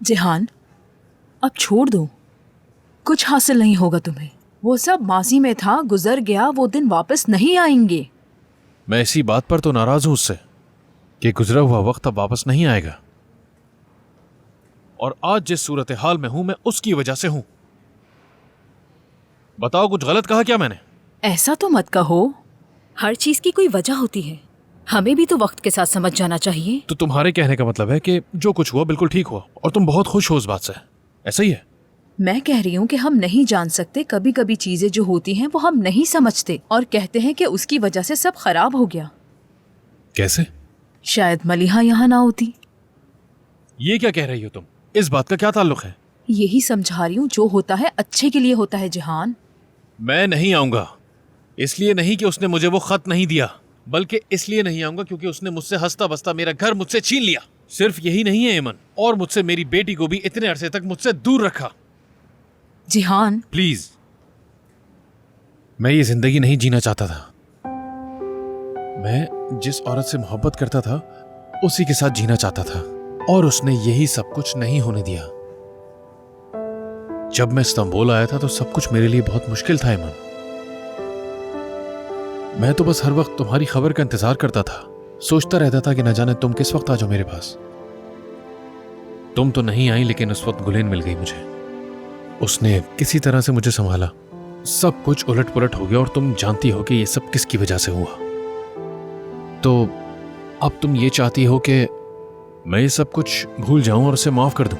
जिहान, अब छोड़ दो, कुछ हासिल नहीं होगा तुम्हें। वो सब माजी में था, गुजर गया, वो दिन वापस नहीं आएंगे। मैं इसी बात पर तो नाराज हूं उससे कि गुजरा हुआ वक्त अब वापस नहीं आएगा, और आज जिस सूरत हाल में हूं मैं उसकी वजह से हूं। बताओ, कुछ गलत कहा क्या मैंने? ऐसा तो मत कहो, हर चीज की कोई वजह होती है, हमें भी तो वक्त के साथ समझ जाना चाहिए। तो तुम्हारे कहने का मतलब है कि जो कुछ हुआ बिल्कुल ठीक हुआ और तुम बहुत खुश हो उस बात से, ऐसा ही है? मैं कह रही हूँ कि हम नहीं जान सकते, कभी कभी चीजें जो होती हैं वो हम नहीं समझते और कहते हैं कि उसकी वजह से सब खराब हो गया। कैसे? शायद मलिहा यहाँ ना होती। ये क्या कह रही हो तुम? इस बात का क्या ताल्लुक है? यही समझा रही हूँ, जो होता है अच्छे के लिए होता है जिहान। मैं नहीं आऊंगा, इसलिए नहीं कि उसने मुझे वो खत नहीं दिया, बल्कि इसलिए नहीं आऊंगा क्योंकि उसने मुझसे हंसता बसता मेरा घर मुझसे छीन लिया। सिर्फ यही नहीं है एमन, और मुझसे मेरी बेटी को भी इतने अरसे तक मुझसे दूर रखा। जिहान, प्लीज, मैं ये जिंदगी नहीं जीना चाहता था। मैं जिस औरत से मोहब्बत करता था उसी के साथ जीना चाहता था, और उसने यही सब कुछ नहीं होने दिया। जब मैं इस्तांबुल आया था तो सब कुछ मेरे लिए बहुत मुश्किल था एमन। मैं तो बस हर वक्त तुम्हारी खबर का इंतजार करता था, सोचता रहता था कि न जाने तुम किस वक्त आ जाओ मेरे पास। तुम तो नहीं आई, लेकिन उस वक्त गुलेन मिल गई मुझे। उसने किसी तरह से मुझे संभाला। सब कुछ उलट पुलट हो गया, और तुम जानती हो कि ये सब किसकी वजह से हुआ। तो अब तुम ये चाहती हो कि मैं ये सब कुछ भूल जाऊं और उसे माफ कर दूं,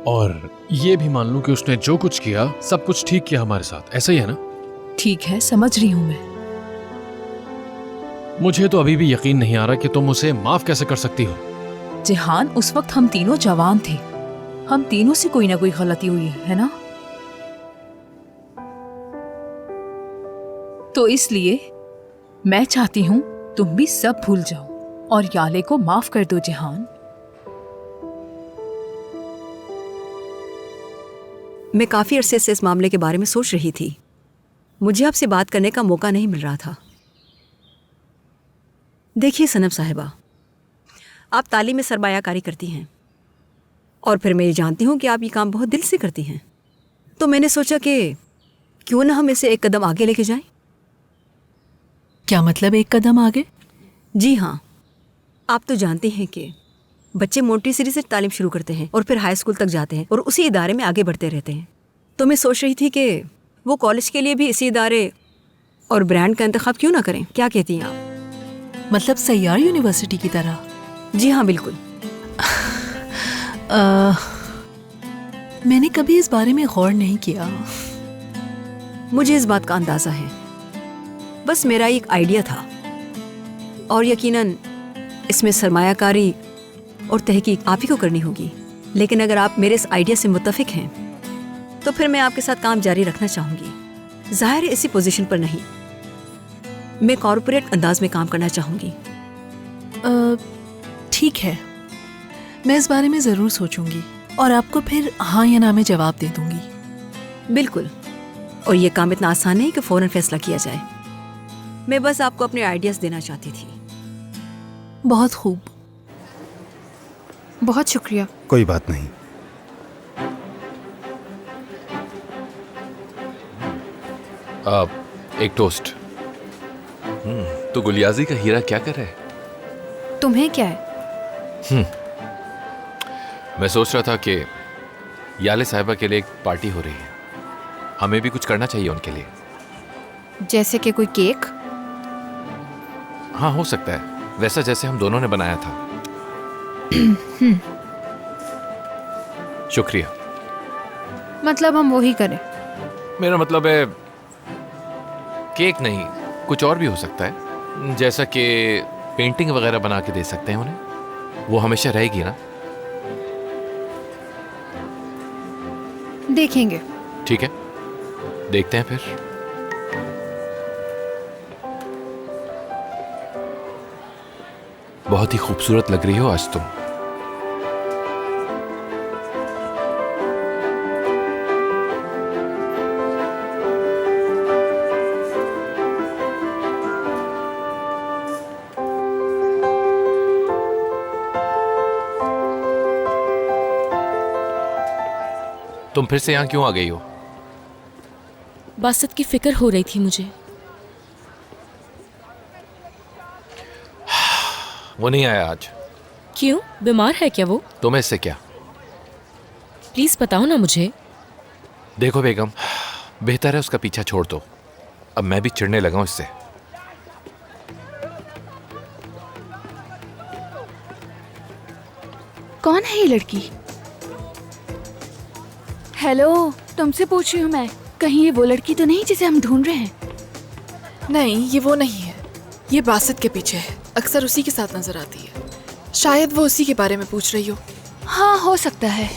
और ये भी मान लूं कि उसने जो कुछ किया सब कुछ ठीक किया हमारे साथ, ऐसा ही है ना? ठीक है, समझ रही हूँ मैं। मुझे तो अभी भी यकीन नहीं आ रहा कि तुम उसे माफ कैसे कर सकती हो। जिहान, उस वक्त हम तीनों जवान थे, हम तीनों से कोई ना कोई गलती हुई है ना? तो इसलिए मैं चाहती हूँ तुम भी सब भूल जाओ और याले को माफ कर दो जिहान। मैं काफ़ी अरसे से इस मामले के बारे में सोच रही थी। मुझे आपसे बात करने का मौका नहीं मिल रहा था। देखिए सनम साहिबा, आप तालीम में सरमायाकारी करती हैं, और फिर मैं ये जानती हूँ कि आप ये काम बहुत दिल से करती हैं। तो मैंने सोचा कि क्यों ना हम इसे एक कदम आगे लेके जाएं। क्या मतलब एक कदम आगे? जी हाँ, आप तो जानती हैं कि बच्चे मोंटेसरी से तालीम शुरू करते हैं और फिर हाई स्कूल तक जाते हैं और उसी इदारे में आगे बढ़ते रहते हैं। तो मैं सोच रही थी कि वो कॉलेज के लिए भी इसी इदारे और ब्रांड का इंतखाब क्यों ना करें। क्या कहती हैं आप? मतलब सैयार यूनिवर्सिटी की तरह? जी हाँ, बिल्कुल। मैंने कभी इस बारे में गौर नहीं किया। मुझे इस बात का अंदाज़ा है, बस मेरा एक आइडिया था, और यकीनन इसमें सरमायाकारी और तहकीक आप ही को करनी होगी। लेकिन अगर आप मेरे इस आइडिया से मुत्तफिक हैं तो फिर मैं आपके साथ काम जारी रखना चाहूँगी। ज़ाहिर है इसी पोजीशन पर नहीं, मैं कॉर्पोरेट अंदाज में काम करना चाहूँगी। ठीक है, मैं इस बारे में ज़रूर सोचूंगी और आपको फिर हाँ या ना में जवाब दे दूंगी। बिल्कुल, और ये काम इतना आसान नहीं कि फ़ौरन फैसला किया जाए। मैं बस आपको अपने आइडियाज़ देना चाहती थी। बहुत खूब, बहुत शुक्रिया। कोई बात नहीं। एक टोस्ट। तो गुलियाजी का हीरा क्या कर रहा है? तुम्हें क्या है? मैं सोच रहा था कि याले साहिबा के लिए एक पार्टी हो रही है, हमें भी कुछ करना चाहिए उनके लिए। जैसे कि कोई केक? हाँ, हो सकता है, वैसा जैसे हम दोनों ने बनाया था। शुक्रिया। मतलब हम वही करें? मेरा मतलब है केक नहीं, कुछ और भी हो सकता है, जैसा कि पेंटिंग वगैरह बना के दे सकते हैं उन्हें, वो हमेशा रहेगी ना। देखेंगे। ठीक है, देखते हैं फिर। बहुत ही खूबसूरत लग रही हो आज तुम। तुम फिर से यहाँ क्यों आ गई हो? बासत की फिक्र हो रही थी मुझे। वो नहीं आया आज। क्यों, बीमार है क्या वो? तुम्हें इससे क्या? प्लीज बताओ ना मुझे। देखो बेगम, बेहतर है उसका पीछा छोड़ दो। अब मैं भी चिढ़ने लगा हूं इससे। कौन है ये लड़की? हेलो, तुमसे पूछ रही हूँ मैं। कहीं ये वो लड़की तो नहीं जिसे हम ढूंढ रहे हैं? नहीं, ये वो नहीं है। ये बासत के पीछे है, अक्सर उसी के साथ नजर आती है। शायद वो उसी के बारे में पूछ रही हो। हाँ, हो सकता है।